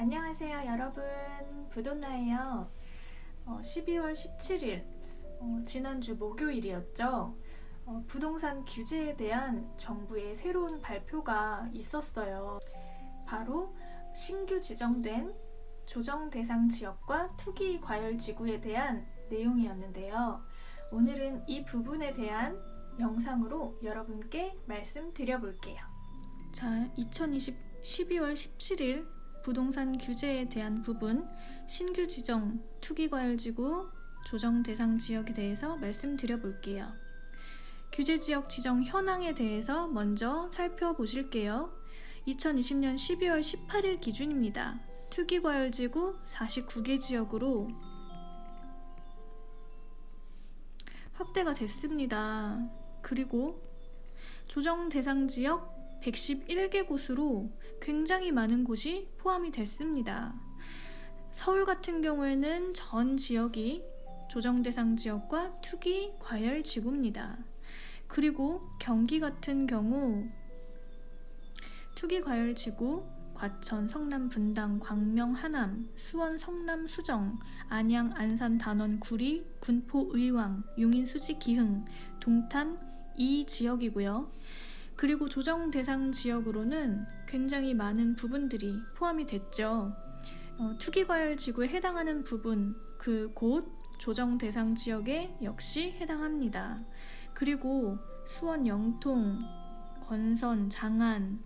안녕하세요 여러분, 부돈나예요. 12월 17일 지난주 목요일이었죠. 부동산 규제에 대한 정부의 새로운 발표가 있었어요. 바로 신규 지정된 조정 대상 지역과 투기 과열 지구에 대한 내용이었는데요. 오늘은 이 부분에 대한 영상으로 여러분께 말씀드려 볼게요. 자, 2020 12월 17일 부동산 규제에 대한 부분, 신규 지정 투기과열지구 조정 대상 지역에 대해서 말씀드려 볼게요. 규제지역 지정 현황에 대해서 먼저 살펴보실게요. 2020년 12월 18일 기준입니다. 투기과열지구 49개 지역으로 확대가 됐습니다. 그리고 조정 대상 지역 111개 곳으로 굉장히 많은 곳이 포함이 됐습니다. 서울 같은 경우에는 전 지역이 조정 대상 지역과 투기 과열 지구입니다. 그리고 경기 같은 경우 투기 과열 지구 과천, 성남, 분당, 광명, 하남, 수원, 성남, 수정, 안양, 안산, 단원, 구리, 군포, 의왕, 용인, 수지, 기흥, 동탄 이 지역이고요. 그리고 조정 대상 지역으로는 굉장히 많은 부분들이 포함이 됐죠. 투기과열 지구에 해당하는 부분, 그 곳 조정 대상 지역에 역시 해당합니다. 그리고 수원, 영통, 건선, 장안,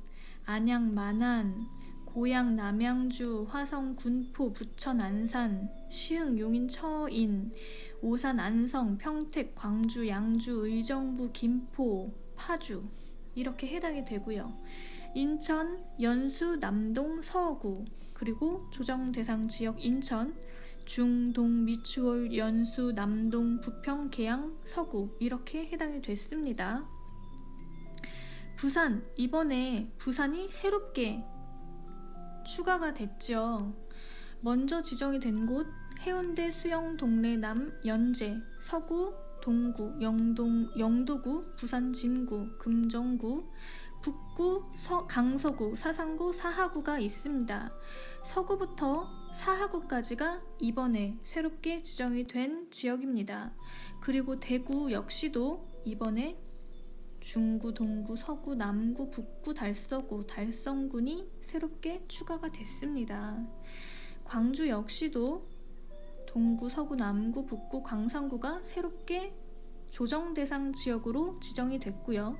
안양, 만안, 고양, 남양주, 화성, 군포, 부천, 안산, 시흥, 용인, 처인, 오산, 안성, 평택, 광주, 양주, 의정부, 김포, 파주 이렇게 해당이 되고요. 인천, 연수, 남동, 서구, 그리고 조정 대상 지역 인천, 중동, 미추홀, 연수, 남동, 부평, 계양, 서구 이렇게 해당이 됐습니다. 부산, 이번에 부산이 새롭게 추가가 됐죠. 먼저 지정이 된 곳 해운대, 수영, 동래, 남, 연제, 서구, 동구, 영도구, 부산 진구, 금정구, 북구, 강서구, 사상구, 사하구가 있습니다. 서구부터 사하구까지가 이번에 새롭게 지정이 된 지역입니다. 그리고 대구 역시도 이번에 중구, 동구, 서구, 남구, 북구, 달서구, 달성군이 새롭게 추가가 됐습니다. 광주 역시도 동구, 서구, 남구, 북구, 광산구가 새롭게 조정 대상 지역으로 지정이 됐고요.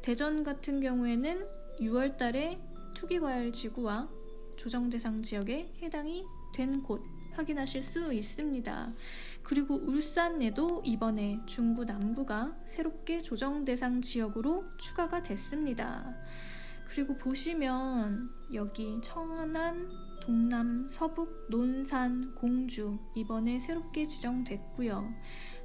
대전 같은 경우에는 6월 달에 투기과열 지구와 조정 대상 지역에 해당이 된 곳 확인하실 수 있습니다. 그리고 울산에도 이번에 중구, 남구가 새롭게 조정 대상 지역으로 추가가 됐습니다. 그리고 보시면 여기 청안, 동남, 서북, 논산, 공주 이번에 새롭게 지정됐고요.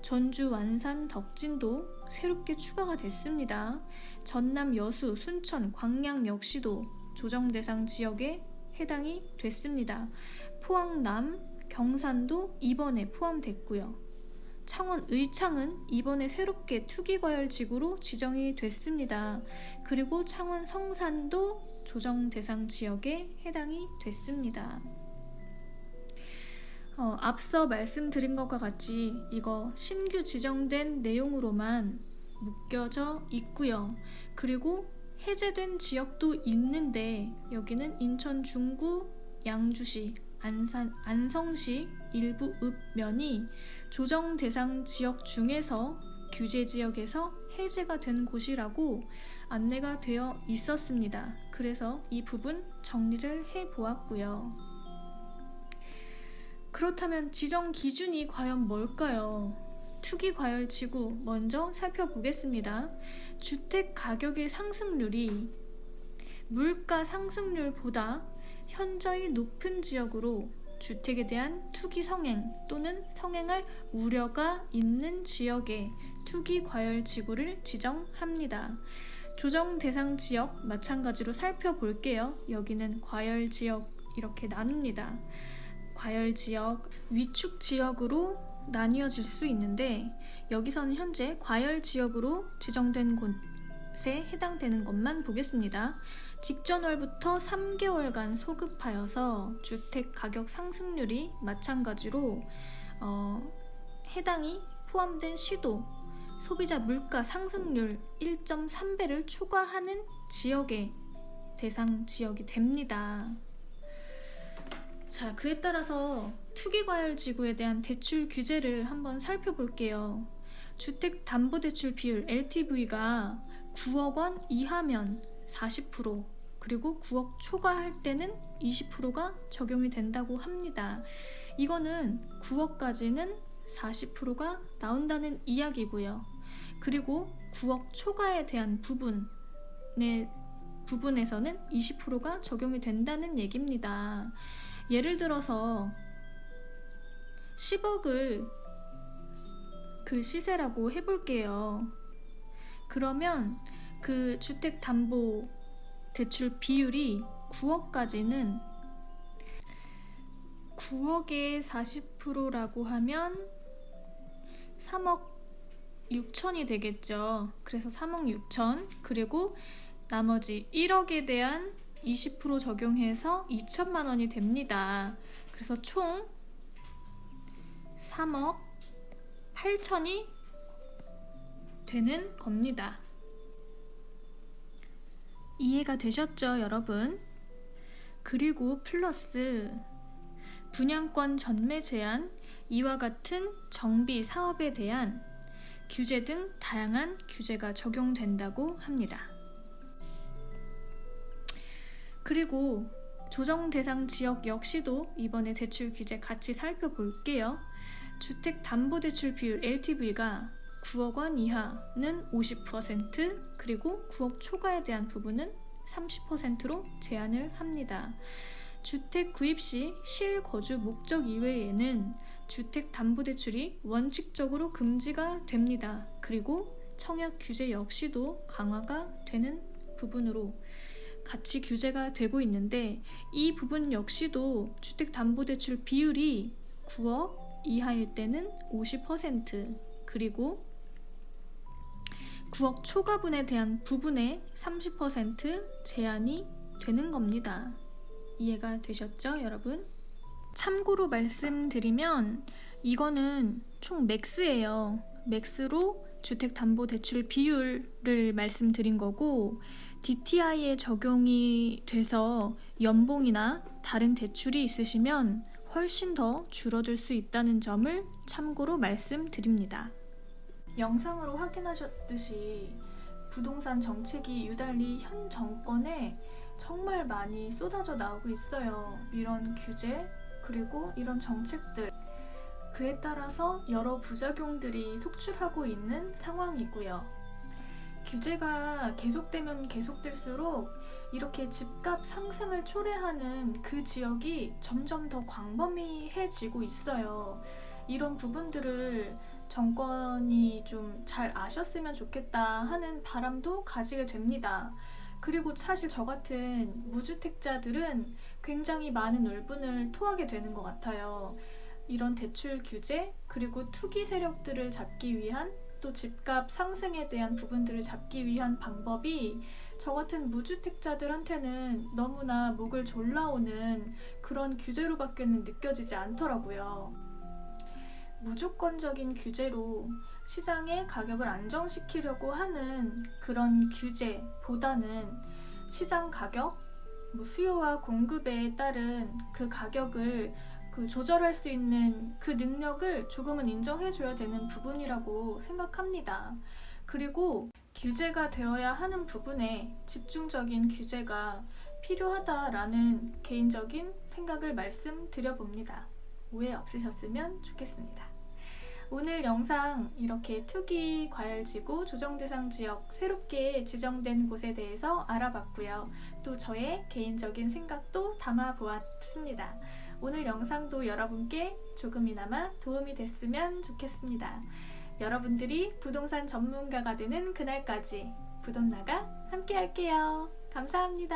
전주, 완산, 덕진도 새롭게 추가가 됐습니다. 전남, 여수, 순천, 광양 역시도 조정 대상 지역에 해당이 됐습니다. 포항, 남, 경산도 이번에 포함됐고요. 창원, 의창은 이번에 새롭게 투기과열 지구로 지정이 됐습니다. 그리고 창원, 성산도 조정 대상 지역에 해당이 됐습니다. 앞서 말씀드린 것과 같이 이거 신규 지정된 내용으로만 묶여져 있고요. 그리고 해제된 지역도 있는데 여기는 인천 중구, 양주시, 안성시 일부 읍면이 조정 대상 지역 중에서 규제 지역에서 해제가 된 곳이라고 안내가 되어 있었습니다. 그래서 이 부분 정리를 해보았고요. 그렇다면 지정 기준이 과연 뭘까요? 투기과열 지구 먼저 살펴보겠습니다. 주택 가격의 상승률이 물가 상승률보다 현저히 높은 지역으로 주택에 대한 투기 성행 또는 성행할 우려가 있는 지역에 투기과열 지구를 지정합니다. 조정 대상 지역 마찬가지로 살펴볼게요. 여기는 과열 지역 이렇게 나눕니다. 과열 지역, 위축 지역으로 나뉘어질 수 있는데 여기서는 현재 과열 지역으로 지정된 곳에 해당되는 것만 보겠습니다. 직전월부터 3개월간 소급하여서 주택 가격 상승률이 마찬가지로 해당이 포함된 시도 소비자 물가 상승률 1.3배를 초과하는 지역의 대상 지역이 됩니다. 자, 그에 따라서 투기과열지구에 대한 대출 규제를 한번 살펴볼게요. 주택담보대출 비율 LTV가 9억 원 이하면 40%, 그리고 9억 초과할 때는 20%가 적용이 된다고 합니다. 이거는 9억까지는 40%가 나온다는 이야기고요. 그리고 9억 초과에 대한 부분에서는 20%가 적용이 된다는 얘기입니다. 예를 들어서 10억을 그 시세라고 해볼게요. 그러면 그 주택담보대출 비율이 9억까지는 9억에 40%라고 하면 3억 6천이 되겠죠. 그래서 3억 6천, 그리고 나머지 1억에 대한 20% 적용해서 2천만 원이 됩니다. 그래서 총 3억 8천이 되는 겁니다. 이해가 되셨죠, 여러분? 그리고 플러스 분양권 전매 제한, 이와 같은 정비 사업에 대한 규제 등 다양한 규제가 적용된다고 합니다. 그리고 조정 대상 지역 역시도 이번에 대출 규제 같이 살펴볼게요. 주택담보대출 비율 LTV가 9억 원 이하는 50%, 그리고 9억 초과에 대한 부분은 30%로 제한을 합니다. 주택 구입 시 실거주 목적 이외에는 주택담보대출이 원칙적으로 금지가 됩니다. 그리고 청약 규제 역시도 강화가 되는 부분으로 같이 규제가 되고 있는데, 이 부분 역시도 주택담보대출 비율이 9억 이하일 때는 50%, 그리고 9억 초과분에 대한 부분에 30% 제한이 되는 겁니다. 이해가 되셨죠, 여러분? 참고로 말씀드리면 이거는 총 맥스예요. 맥스로 주택담보대출 비율을 말씀드린 거고, DTI에 적용이 돼서 연봉이나 다른 대출이 있으시면 훨씬 더 줄어들 수 있다는 점을 참고로 말씀드립니다. 영상으로 확인하셨듯이 부동산 정책이 유달리 현 정권에 정말 많이 쏟아져 나오고 있어요. 이런 규제, 그리고 이런 정책들, 그에 따라서 여러 부작용들이 속출하고 있는 상황이고요. 규제가 계속되면 계속될수록 이렇게 집값 상승을 초래하는 그 지역이 점점 더 광범위해지고 있어요. 이런 부분들을 정권이 좀 잘 아셨으면 좋겠다 하는 바람도 가지게 됩니다. 그리고 사실 저 같은 무주택자들은 굉장히 많은 울분을 토하게 되는 것 같아요. 이런 대출 규제, 그리고 투기 세력들을 잡기 위한, 또 집값 상승에 대한 부분들을 잡기 위한 방법이 저 같은 무주택자들한테는 너무나 목을 졸라오는 그런 규제로밖에는 느껴지지 않더라고요. 무조건적인 규제로 시장의 가격을 안정시키려고 하는 그런 규제보다는 시장 가격, 수요와 공급에 따른 그 가격을 조절할 수 있는 그 능력을 조금은 인정해줘야 되는 부분이라고 생각합니다. 그리고 규제가 되어야 하는 부분에 집중적인 규제가 필요하다라는 개인적인 생각을 말씀드려봅니다. 오해 없으셨으면 좋겠습니다. 오늘 영상 이렇게 투기 과열지구 조정대상 지역 새롭게 지정된 곳에 대해서 알아봤고요. 또 저의 개인적인 생각도 담아보았습니다. 오늘 영상도 여러분께 조금이나마 도움이 됐으면 좋겠습니다. 여러분들이 부동산 전문가가 되는 그날까지 부돈나가 함께 할게요. 감사합니다.